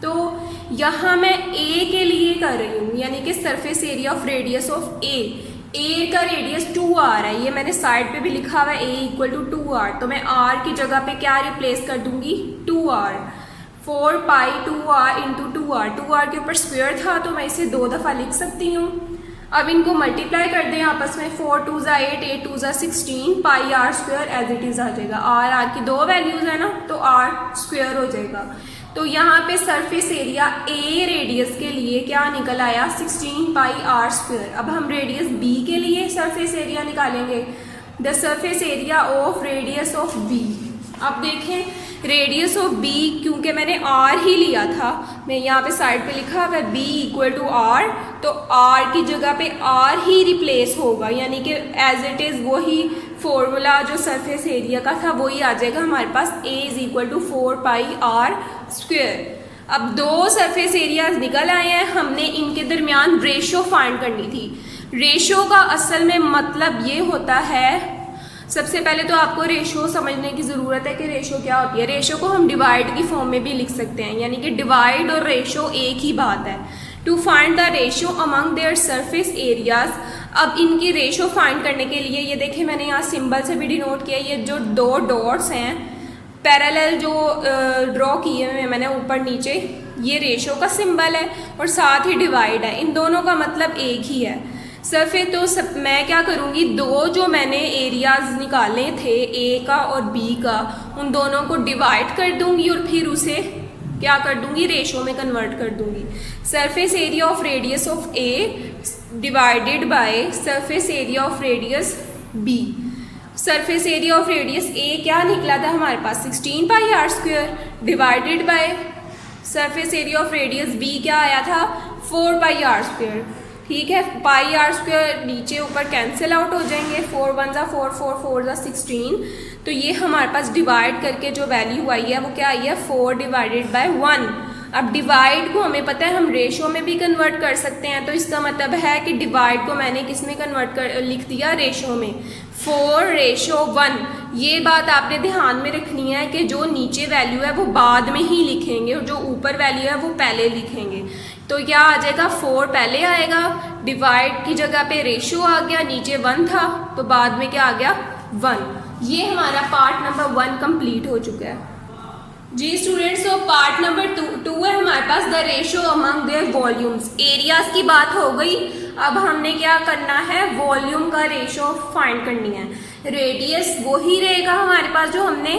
तो यहाँ मैं A के लिए कर रही हूँ, यानी कि surface area of radius of A का रेडियस 2r है। ये मैंने साइड पे भी लिखा हुआ है A इक्वल टू 2r। तो मैं r की जगह पे क्या रिप्लेस कर दूंगी, 2r। 4π 2r इंटू 2r के ऊपर स्क्वायर था तो मैं इसे 2 दफ़ा लिख सकती हूँ। अब इनको मल्टीप्लाई कर दें आपस में, 4 2 8 8 2 16 πr² एज इट इज़ आ जाएगा। r की 2 वैल्यूज़ है ना, तो r² हो जाएगा। तो यहाँ पे सरफेस एरिया a रेडियस के लिए क्या निकल आया, 16 πr²। अब हम रेडियस b के लिए सरफेस एरिया निकालेंगे, the surface area of radius of b। अब देखें रेडियस ऑफ b, क्योंकि मैंने r ही लिया था, मैं यहाँ पे साइड पे लिखा हुआ है b इक्वल टू r, तो r की जगह पे r ही रिप्लेस होगा, यानी कि एज इट इज़ वही फॉर्मूला जो सरफेस एरिया का था वही आ जाएगा हमारे पास, a is equal to 4πr²। अब दो सरफेस एरियाज निकल आए हैं, हमने इनके दरमियान रेशो फाइंड करनी थी। रेशो का असल में मतलब ये होता है, सबसे पहले तो आपको रेशो समझने की ज़रूरत है कि रेशो क्या होती है। रेशो को हम डिवाइड की फॉर्म में भी लिख सकते हैं, यानी कि डिवाइड और रेशो एक ही बात है। To find the ratio among their surface areas. अब इनकी रेशो फाइंड करने के लिए ये देखें मैंने यहाँ सिंबल से भी डिनोट किया, ये जो 2 डॉट्स हैं पैरेलल जो ड्रॉ किए हुए हैं मैंने ऊपर नीचे, ये रेशो का सिंबल है और साथ ही डिवाइड है। इन दोनों का मतलब एक ही है। सरफेस तो मैं क्या करूँगी, दो जो मैंने एरियाज निकाले थे ए का और बी का, उन दोनों को डिवाइड कर दूंगी और फिर उसे क्या कर दूंगी, रेशो में कन्वर्ट कर दूंगी। Surface area of radius of A divided by surface area of radius B. Surface area of radius A क्या निकला था हमारे पास, 16 πr² divided by surface area of radius B क्या आया था, 4 πr²। ठीक है, πr² नीचे ऊपर कैंसिल आउट हो जाएंगे, 4 1 जा 4 4 4 जा 16। तो ये हमारे पास डिवाइड करके जो वैल्यू आई है वो क्या आई है, 4 डिवाइडेड बाय 1। अब डिवाइड को हमें पता है हम रेशो में भी कन्वर्ट कर सकते हैं, तो इसका मतलब है कि डिवाइड को मैंने किस में कन्वर्ट कर लिख दिया, रेशो में, 4:1। ये बात आपने ध्यान में रखनी है कि जो नीचे वैल्यू है वो बाद में ही लिखेंगे और जो ऊपर वैल्यू है वो पहले लिखेंगे। तो क्या आ जाएगा, 4 पहले आएगा, डिवाइड की जगह पे रेशो आ गया, नीचे 1 था तो बाद में क्या आ गया, 1। ये हमारा पार्ट नंबर 1 कंप्लीट हो चुका है। जी स्टूडेंट्स, तो पार्ट नंबर टू है हमारे पास, the ratio among their volumes. Areas की बात हो गई, अब हमने क्या करना है, वॉल्यूम का रेशो फाइंड करनी है। रेडियस वही रहेगा हमारे पास जो हमने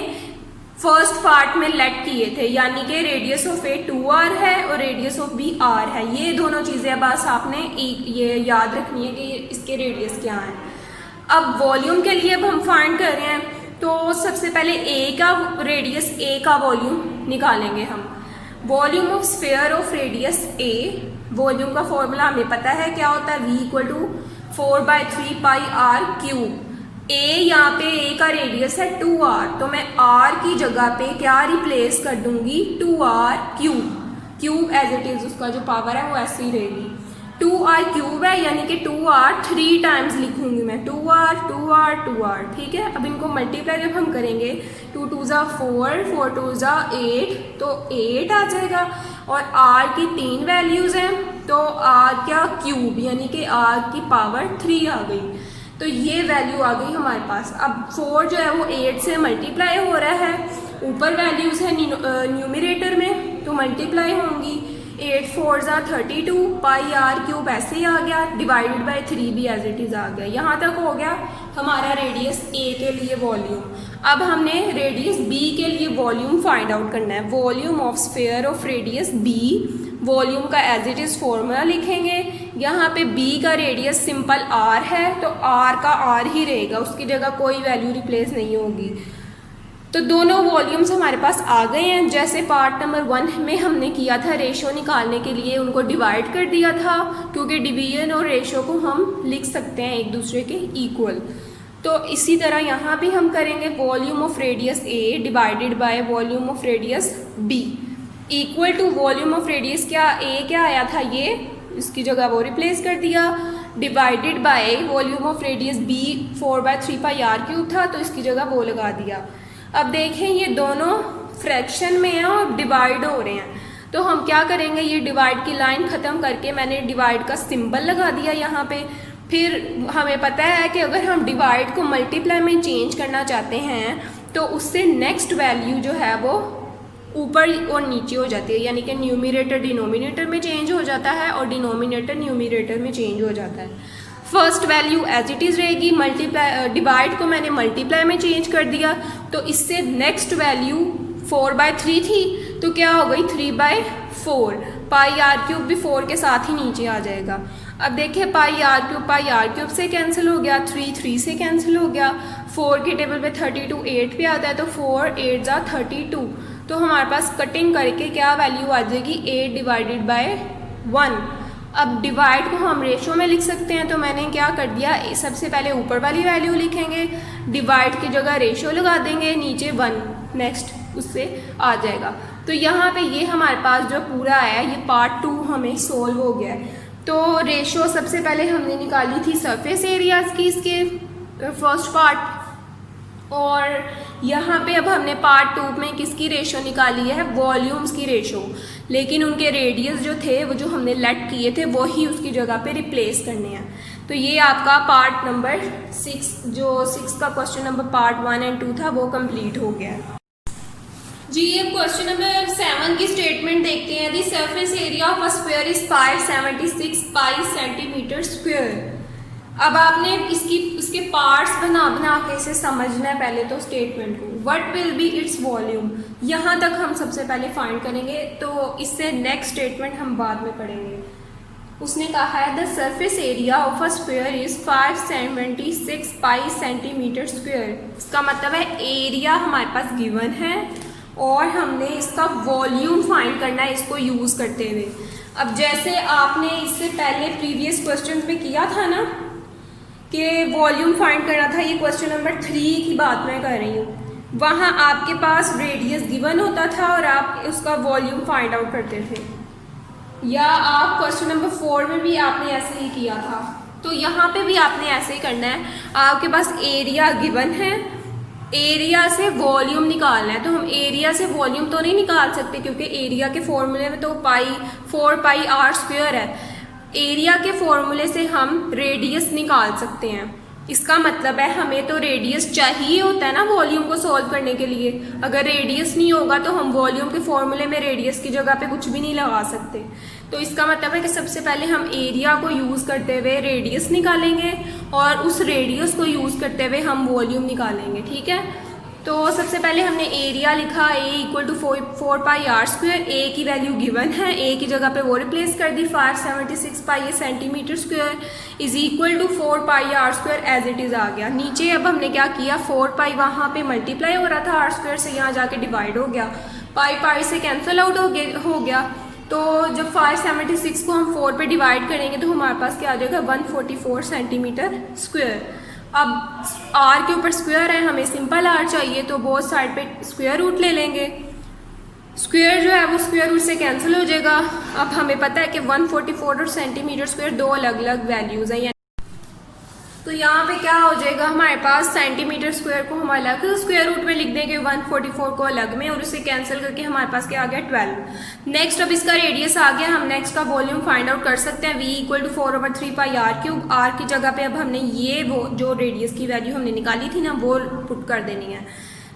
फर्स्ट पार्ट में लेट किए थे, यानी कि रेडियस ऑफ ए 2r है और रेडियस ऑफ बी r है। ये दोनों चीज़ें बस आपने ये याद रखनी है कि इसके रेडियस क्या है। अब वॉल्यूम के लिए अब हम फाइंड कर रहे हैं, तो सबसे पहले ए का रेडियस, ए का वॉल्यूम निकालेंगे हम। Volume of sphere of radius A, volume का फॉर्मूला हमें पता है क्या होता है, v equal to 4/3 pi r cube. A यहाँ पे ए का रेडियस है 2r, तो मैं r की जगह पे क्या रिप्लेस कर दूंगी, 2r cube. Cube as it is उसका जो पावर है वो ऐसी ही रहेगी। 2r क्यूब है यानी कि 2r 3 टाइम्स लिखूंगी मैं, 2r 2r 2r, ठीक है। अब इनको मल्टीप्लाई जब हम करेंगे, 2 2 ज़ा 4, 4 2 ज़ा 8, तो 8 आ जाएगा। और r की 3 वैल्यूज हैं, तो r क्या क्यूब यानी कि r की पावर 3 आ गई। तो ये वैल्यू आ गई हमारे पास। अब 4 जो है वो 8 से मल्टीप्लाई हो रहा है, ऊपर वैल्यूज है न्यूमरेटर में तो मल्टीप्लाई होंगी। 8 4 ज़ा 32 पाई r क्यूब ऐसे ही आ गया, डिवाइडेड बाय 3 भी एज इट इज आ गया। यहाँ तक हो गया हमारा रेडियस a के लिए वॉल्यूम। अब हमने रेडियस b के लिए वॉल्यूम फाइंड आउट करना है। Volume of sphere of radius b, volume का एज इट इज फॉर्मूला लिखेंगे। यहाँ पे b का रेडियस सिंपल r है, तो r का r ही रहेगा, उसकी जगह कोई वैल्यू रिप्लेस नहीं होगी। तो दोनों वॉल्यूम्स हमारे पास आ गए हैं। जैसे पार्ट नंबर 1 में हमने किया था, रेशो निकालने के लिए उनको डिवाइड कर दिया था, क्योंकि डिवीजन और रेशो को हम लिख सकते हैं एक दूसरे के इक्वल। तो इसी तरह यहाँ भी हम करेंगे, volume of radius a divided by volume of radius b equal to volume of radius क्या, a क्या आया था, ये इसकी जगह वो रिप्लेस कर दिया, divided by volume of radius b 4/3 pi r cube था, तो इसकी जगह वो लगा दिया। अब देखें ये दोनों फ्रैक्शन में हैं और डिवाइड हो रहे हैं, तो हम क्या करेंगे, ये डिवाइड की लाइन ख़त्म करके मैंने डिवाइड का सिंबल लगा दिया यहाँ पे। फिर हमें पता है कि अगर हम डिवाइड को मल्टीप्लाई में चेंज करना चाहते हैं तो उससे नेक्स्ट वैल्यू जो है वो ऊपर और नीचे हो जाती है, यानी कि न्यूमरेटर डिनोमिनेटर में चेंज हो जाता है और डिनोमिनेटर न्यूमरेटर में चेंज हो जाता है। First value as it is रहेगी, मल्टीप्लाई डिवाइड को मैंने मल्टीप्लाई में चेंज कर दिया, तो इससे नेक्स्ट वैल्यू 4/3 थी, तो क्या हो गई 3/4। पाई r क्यूब भी 4 के साथ ही नीचे आ जाएगा। अब देखिए पाई r क्यूब से कैंसिल हो गया, 3 से कैंसिल हो गया, 4 की टेबल पे 32 8 पे आता है, तो 4 8 ज़ा 32, तो हमारे पास कटिंग करके क्या वैल्यू आ जाएगी, 8 डिवाइडेड बाय 1। अब डिवाइड को हम रेशो में लिख सकते हैं, तो मैंने क्या कर दिया, सबसे पहले ऊपर वाली वैल्यू लिखेंगे, डिवाइड की जगह रेशो लगा देंगे, नीचे 1 नेक्स्ट उससे आ जाएगा। तो यहाँ पे ये हमारे पास जो पूरा है ये पार्ट 2 हमें सोल्व हो गया है। तो रेशो सबसे पहले हमने निकाली थी सरफेस एरियाज़ की, इसके फर्स्ट पार्ट, और यहाँ पे अब हमने पार्ट 2 में किसकी रेशो निकाली है, वॉल्यूम्स की रेशो, लेकिन उनके रेडियस जो थे वो जो हमने लेट किए थे वही उसकी जगह पे रिप्लेस करने हैं। तो ये आपका पार्ट नंबर 6, जो 6 का क्वेश्चन नंबर पार्ट 1 और 2 था वो कंप्लीट हो गया है। जी अब क्वेश्चन नंबर 7 की स्टेटमेंट देखते हैं। The surface area of a square is 576 pi centimetre square. अब आपने इसके पार्ट्स बना के इसे समझना है पहले तो स्टेटमेंट को। What will be its volume, यहाँ तक हम सबसे पहले फाइंड करेंगे, तो इससे नेक्स्ट स्टेटमेंट हम बाद में पढ़ेंगे। उसने कहा है the surface area of a square is 576 pi centimetre square. इसका मतलब है एरिया हमारे पास गिवन है और हमने इसका वॉल्यूम फाइंड करना है इसको यूज़ करते हुए। अब जैसे आपने इससे पहले प्रीवियस क्वेश्चन में किया था ना कि वॉल्यूम फाइंड करना था, ये क्वेश्चन नंबर 3 की बात मैं कर रही हूँ, वहाँ आपके पास रेडियस गिवन होता था और आप उसका वॉल्यूम फाइंड आउट करते थे, या आप क्वेश्चन नंबर 4 में भी आपने ऐसे ही किया था। तो यहाँ पे भी आपने ऐसे ही करना है, आपके पास एरिया गिवन है, एरिया से वॉल्यूम निकालना है। तो हम एरिया से वॉल्यूम तो नहीं निकाल सकते क्योंकि एरिया के फॉर्मूले में तो 4 पाई r स्क्वायर है। एरिया के फॉर्मूले से हम रेडियस निकाल सकते हैं। इसका मतलब है हमें तो रेडियस चाहिए होता है ना वॉल्यूम को सॉल्व करने के लिए। अगर रेडियस नहीं होगा तो हम वॉल्यूम के फॉर्मूले में रेडियस की जगह पे कुछ भी नहीं लगा सकते। तो इसका मतलब है कि सबसे पहले हम एरिया को यूज़ करते हुए रेडियस निकालेंगे और उस रेडियस को यूज़ करते हुए हम वॉल्यूम निकालेंगे, ठीक है। तो सबसे पहले हमने एरिया लिखा A equal to 4 pi R square. A की वैल्यू गिवन है, ए की जगह पे वो रिप्लेस कर दी, 576 pi centimetre square is equal to 4 pi R square as it is आ गया। नीचे अब हमने क्या किया, 4 पाई वहाँ पे मल्टीप्लाई हो रहा था आर स्क्वायर से, यहाँ जाके डिवाइड हो गया, पाई पाई से कैंसिल आउट हो गया। तो जब 576 को हम 4 पे डिवाइड करेंगे तो हमारे पास क्या आ जाएगा, 144 सेंटीमीटर स्क्वायर। अब आर के ऊपर स्क्वायर है, हमें सिंपल आर चाहिए तो बोथ साइड पे स्क्वायर रूट ले लेंगे। स्क्वायर जो है वो स्क्वायर रूट से कैंसिल हो जाएगा। अब हमें पता है कि 144 और सेंटीमीटर स्क्वायर दो अलग अलग वैल्यूज़ हैं, तो यहाँ पे क्या हो जाएगा, हमारे पास सेंटीमीटर स्क्वायर को हम अलग स्क्वायर रूट में लिख देंगे, 144 को अलग में, और उसे कैंसिल करके हमारे पास क्या आ गया, 12। नेक्स्ट अब इसका रेडियस आ गया, हम नेक्स्ट का वॉल्यूम फाइंड आउट कर सकते हैं। V equal to 4/3 pi are cube. आर की जगह पे अब हमने ये वो जो रेडियस की वैल्यू हमने निकाली थी ना वो पुट कर देनी है।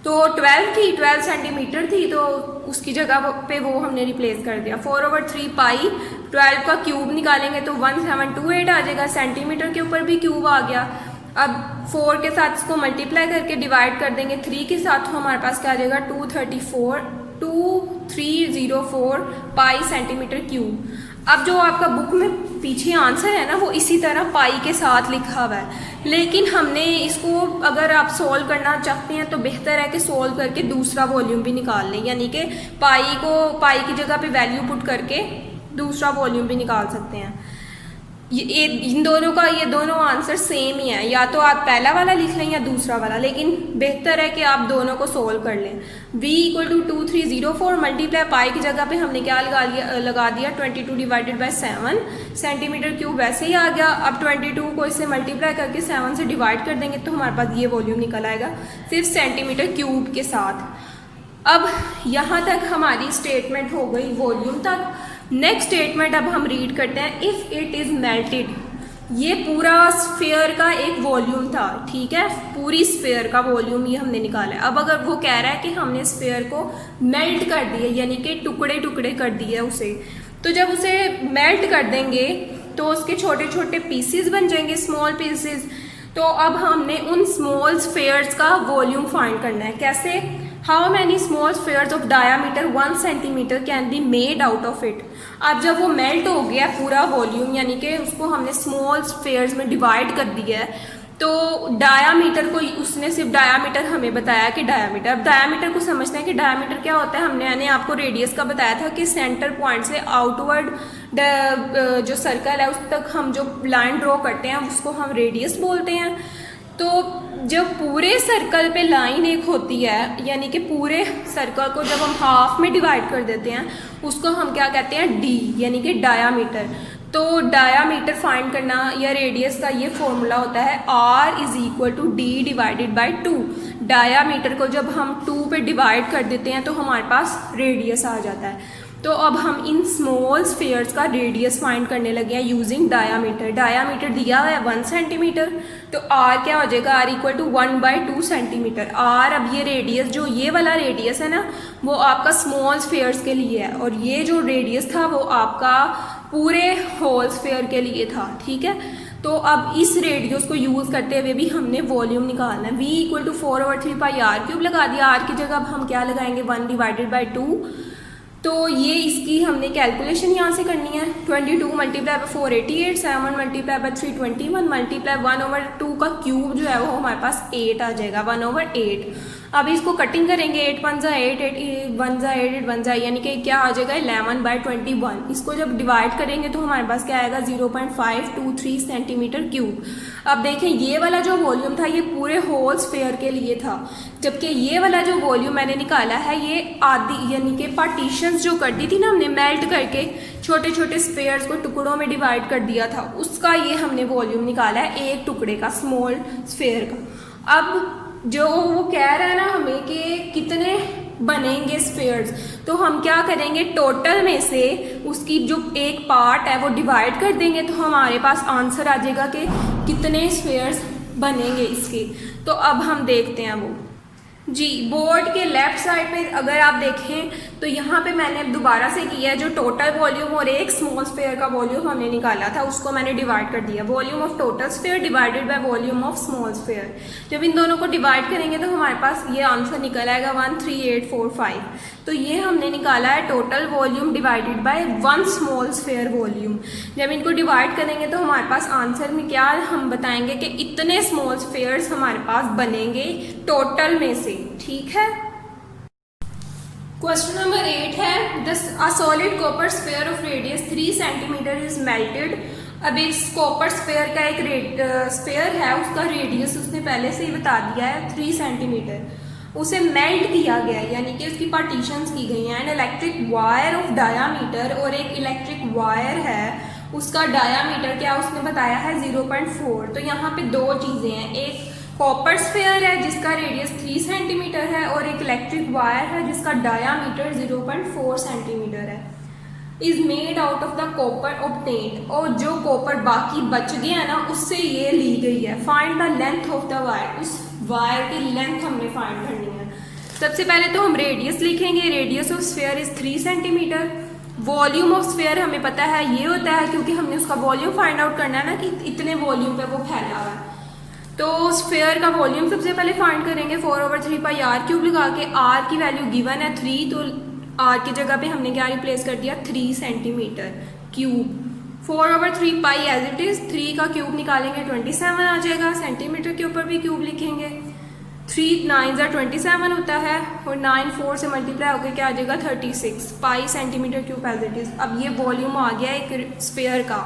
तो 12 सेंटीमीटर थी, तो उसकी जगह पे वो हमने रिप्लेस कर दिया, 4/3 पाई 12 का क्यूब निकालेंगे तो 1728 आ जाएगा, सेंटीमीटर के ऊपर भी क्यूब आ गया। अब 4 के साथ इसको मल्टीप्लाई करके डिवाइड कर देंगे 3 के साथ, तो हमारे पास क्या आ जाएगा, 2304 पाई सेंटीमीटर क्यूब। अब जो आपका बुक में पीछे आंसर है ना वो इसी तरह पाई के साथ लिखा हुआ है, लेकिन हमने इसको अगर आप सॉल्व करना चाहते हैं तो बेहतर है कि सॉल्व करके दूसरा वॉल्यूम भी निकाल लें, यानी कि पाई की जगह पे वैल्यू पुट करके दूसरा वॉल्यूम भी निकाल सकते हैं। इन दोनों का ये दोनों आंसर सेम ही है, या तो आप पहला वाला लिख लें या दूसरा वाला, लेकिन बेहतर है कि आप दोनों को सोल्व कर लें। V equal to 2304 multiply pi की जगह पे हमने क्या लगा दिया 22 डिवाइडेड बाई 7 सेंटीमीटर क्यूब, वैसे ही आ गया। अब 22 को इससे मल्टीप्लाई करके 7 से डिवाइड कर देंगे तो हमारे पास ये वॉल्यूम निकल आएगा सिर्फ सेंटीमीटर क्यूब के साथ। अब यहाँ तक हमारी स्टेटमेंट हो गई वॉल्यूम तक। नेक्स्ट स्टेटमेंट अब हम रीड करते हैं, इफ़ इट इज़ मेल्टेड। ये पूरा स्फीयर का एक वॉल्यूम था, ठीक है, पूरी स्फीयर का वॉल्यूम ये हमने निकाला है। अब अगर वो कह रहा है कि हमने स्फीयर को मेल्ट कर दिया, यानी कि टुकड़े टुकड़े कर दिए उसे, तो जब उसे मेल्ट कर देंगे तो उसके छोटे छोटे पीसीज बन जाएंगे, स्मॉल पीसीज। तो अब हमने उन स्मॉल स्फीयर्स का वॉल्यूम फाइंड करना है। कैसे, how many small spheres of diameter 1 centimetre can be made out of it. अब जब वो मेल्ट हो गया पूरा वॉल्यूम, यानी कि उसको हमने स्मॉल स्फीयर्स में डिवाइड कर दिया है, तो डायामीटर को उसने सिर्फ डायामीटर हमें बताया कि डायामीटर। अब डायामीटर को समझते हैं कि डायामीटर क्या होता है। मैंने आपको रेडियस का बताया था कि सेंटर पॉइंट से आउटवर्ड जो सर्कल है उस तक हम जो लाइन ड्रॉ करते हैं उसको हम रेडियस बोलते हैं। तो जब पूरे सर्कल पे लाइन एक होती है, यानी कि पूरे सर्कल को जब हम हाफ में डिवाइड कर देते हैं उसको हम क्या कहते हैं, डी, यानी कि डायामीटर। तो डायामीटर फाइंड करना या रेडियस का ये फॉर्मूला होता है R is equal to d divided by 2। Diameter को जब हम 2 पे डिवाइड कर देते हैं तो हमारे पास रेडियस आ जाता है। तो अब हम इन स्मॉल स्फीयर्स का रेडियस फाइंड करने लगे हैं यूजिंग डायामीटर। डायामीटर दिया हुआ है 1 सेंटीमीटर, तो R क्या हो जाएगा, R equal to 1/2 centimeter. R, अब ये रेडियस जो ये वाला रेडियस है ना वो आपका स्मॉल स्फीयर्स के लिए है, और ये जो रेडियस था वो आपका पूरे होल स्फीयर के लिए था, ठीक है। तो अब इस रेडियस को यूज़ करते हुए भी हमने वॉल्यूम निकालना है। V equal to 4/3 pi are cube लगा दिया, R की जगह अब हम क्या लगाएंगे, 1 डिवाइडेड बाई 2। तो ये इसकी हमने कैलकुलेशन यहाँ से करनी है। 22 multiply by 488, 7 multiply by 321 multiply 1/2 का क्यूब जो है वो हमारे पास 8 आ जाएगा, 1/8। अब इसको कटिंग करेंगे, 8 1 8 8 1 8 1 यानी कि क्या आ जाएगा 11/21। इसको जब डिवाइड करेंगे तो हमारे पास क्या आएगा 0.523 सेंटीमीटर क्यूब। अब देखें ये वाला जो वॉल्यूम था ये पूरे होल स्फीयर के लिए था, जबकि ये वाला जो वॉल्यूम मैंने निकाला है ये आधी, यानी कि पार्टीशंस जो कर दी थी ना हमने मेल्ट करके छोटे छोटे स्फीयर्स को टुकड़ों में डिवाइड कर दिया था, उसका ये हमने वॉल्यूम निकाला है एक टुकड़े का, स्मॉल स्फीयर का। अब जो वो कह रहा है ना हमें कि कितने बनेंगे स्फीयर्स, तो हम क्या करेंगे, टोटल में से उसकी जो एक पार्ट है वो डिवाइड कर देंगे, तो हमारे पास आंसर आ जाएगा कि कितने स्फीयर्स बनेंगे इसके। तो अब हम देखते हैं वो जी। बोर्ड के लेफ्ट साइड पे अगर आप देखें तो यहाँ पे मैंने अब दोबारा से किया है, जो टोटल वॉल्यूम और एक स्मॉल स्फीयर का वॉल्यूम हमने निकाला था उसको मैंने डिवाइड कर दिया। Volume of total sphere divided by volume of small sphere. जब इन दोनों को डिवाइड करेंगे तो हमारे पास ये आंसर निकल आएगा 13845। तो ये हमने निकाला है total volume divided by one small sphere volume. जब इनको डिवाइड करेंगे तो हमारे पास आंसर में क्या हम बताएंगे कि इतने स्मॉल स्फीयर्स हमारे पास बनेंगे टोटल में से। ठीक है। क्वेश्चन नंबर 8 है a solid copper sphere of radius 3 centimetre is melted. अब इस कॉपर स्फीयर का एक स्फीयर है, उसका रेडियस उसने पहले से ही बता दिया है 3 सेंटीमीटर। उसे मेल्ट किया गया है यानी कि उसकी पार्टीशंस की गई हैं। And electric wire of diameter, और एक इलेक्ट्रिक वायर है उसका डायामीटर क्या उसने बताया है 0.4। तो यहाँ पे दो चीज़ें हैं, एक कॉपर स्फीयर है जिसका रेडियस 3 सेंटीमीटर है और एक इलेक्ट्रिक वायर है जिसका डायामीटर 0.4 सेंटीमीटर है। Is made out of the copper obtained, और जो कॉपर बाकी बच गया है ना उससे ये ली गई है। Find the length of the wire, उस वायर की लेंथ हमने फाइंड करनी है। सबसे पहले तो हम रेडियस लिखेंगे। Radius of sphere is 3 centimetre. Volume of sphere हमें पता है ये होता है क्योंकि हमने उसका वॉल्यूम फाइंड आउट करना है ना कि इतने वॉल्यूम पे वो फैला हुआ है। तो स्फीयर का वॉल्यूम सबसे पहले फाइंड करेंगे 4/3 पाई आर क्यूब लगा के। आर की वैल्यू गिवन है 3, तो आर की जगह पे हमने क्या रिप्लेस कर दिया 3 centimeter cube. 4/3 pi as it is, 3 का क्यूब निकालेंगे 27 आ जाएगा। सेंटीमीटर के ऊपर भी क्यूब लिखेंगे। 3 9 27 होता है और 9 4 से मल्टीप्लाई होकर क्या आ जाएगा 36 pi centimeter cube as it is. अब ये वॉल्यूम आ गया एक स्फीयर का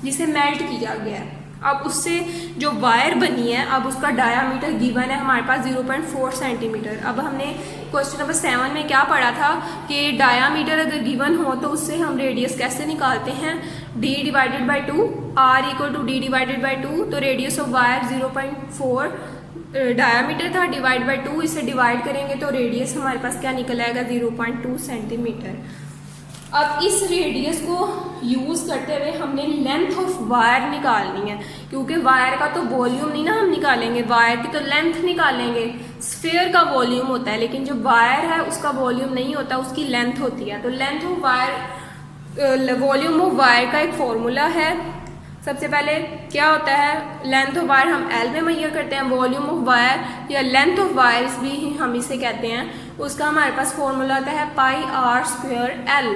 जिसे मेल्ट किया गया है। अब उससे जो वायर बनी है, अब उसका डायामीटर गिवन है हमारे पास 0.4 सेंटीमीटर। अब हमने क्वेश्चन नंबर 7 में क्या पढ़ा था कि डायामीटर अगर गिवन हो तो उससे हम रेडियस कैसे निकालते हैं, d divided by 2, r equal to d divided by 2। तो रेडियस ऑफ वायर 0.4 डायामीटर था, डिवाइड बाई 2, इसे डिवाइड करेंगे तो रेडियस हमारे पास क्या निकल आएगा 0.2 सेंटीमीटर। अब इस रेडियस को यूज़ करते हुए हमने लेंथ ऑफ वायर निकालनी है, क्योंकि वायर का तो वॉल्यूम नहीं ना हम निकालेंगे, वायर की तो लेंथ निकालेंगे। स्फीयर का वॉल्यूम होता है लेकिन जो वायर है उसका वॉल्यूम नहीं होता, उसकी लेंथ होती है। तो length of wire, volume of wire का एक फॉर्मूला है। सबसे पहले क्या होता है, लेंथ ऑफ वायर हम एल में मेजर करते हैं। वॉल्यूम ऑफ वायर या लेंथ ऑफ वायर्स भी हम इसे कहते हैं, उसका हमारे पास फॉर्मूला आता है पाई आर स्क्वायर एल।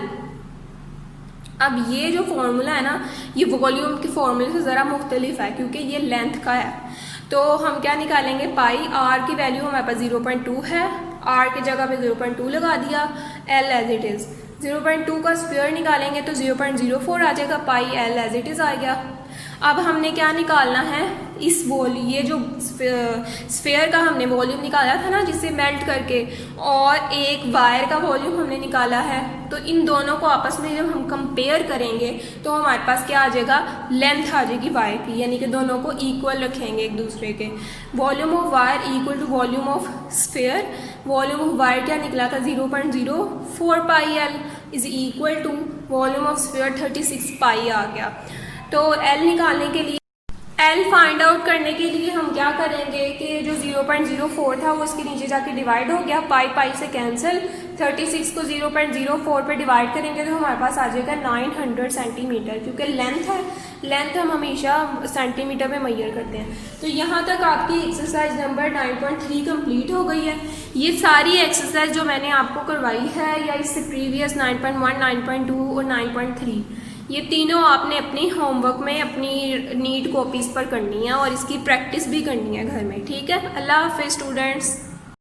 अब ये जो फॉर्मूला है ना, ये वॉल्यूम के फॉर्मूले से ज़रा मुख्तलिफ है क्योंकि ये लेंथ का है। तो हम क्या निकालेंगे, पाई आर की वैल्यू हमारे पास 0.2 है, आर की जगह पे 0.2 लगा दिया, एल एज इट इज़। 0.2 का स्क्वायर निकालेंगे तो 0.04 आ जाएगा, pi L as it is आ गया। अब हमने क्या निकालना है, इस ये जो स्फीयर का हमने वॉल्यूम निकाला था ना जिसे मेल्ट करके, और एक वायर का वॉल्यूम हमने निकाला है, तो इन दोनों को आपस में जब हम कंपेयर करेंगे तो हमारे पास क्या आ जाएगा, लेंथ आ जाएगी वायर की, यानी कि दोनों को इक्वल रखेंगे एक दूसरे के। Volume of wire equal to volume of sphere. Volume of wire क्या निकला था 0.04 pi l is equal to volume of sphere 36 pi आ गया। तो एल निकालने के लिए, एल फाइंड आउट करने के लिए हम क्या करेंगे कि जो 0.04 था वो इसके नीचे जाके डिवाइड हो गया, पाई पाई से कैंसिल, 36 को 0.04 पे डिवाइड करेंगे तो हमारे पास आ जाएगा 900 सेंटीमीटर, क्योंकि लेंथ है, लेंथ हम हमेशा सेंटीमीटर में मेजर करते हैं। तो यहाँ तक आपकी एक्सरसाइज नंबर 9.3 कंप्लीट हो गई है। ये सारी एक्सरसाइज जो मैंने आपको करवाई है या इससे प्रीवियस 9.1, 9.2 और 9.3, ये तीनों आपने अपनी होमवर्क में अपनी नीट कॉपीज़ पर करनी है और इसकी प्रैक्टिस भी करनी है घर में। ठीक है, अल्लाह हाफिज़ स्टूडेंट्स।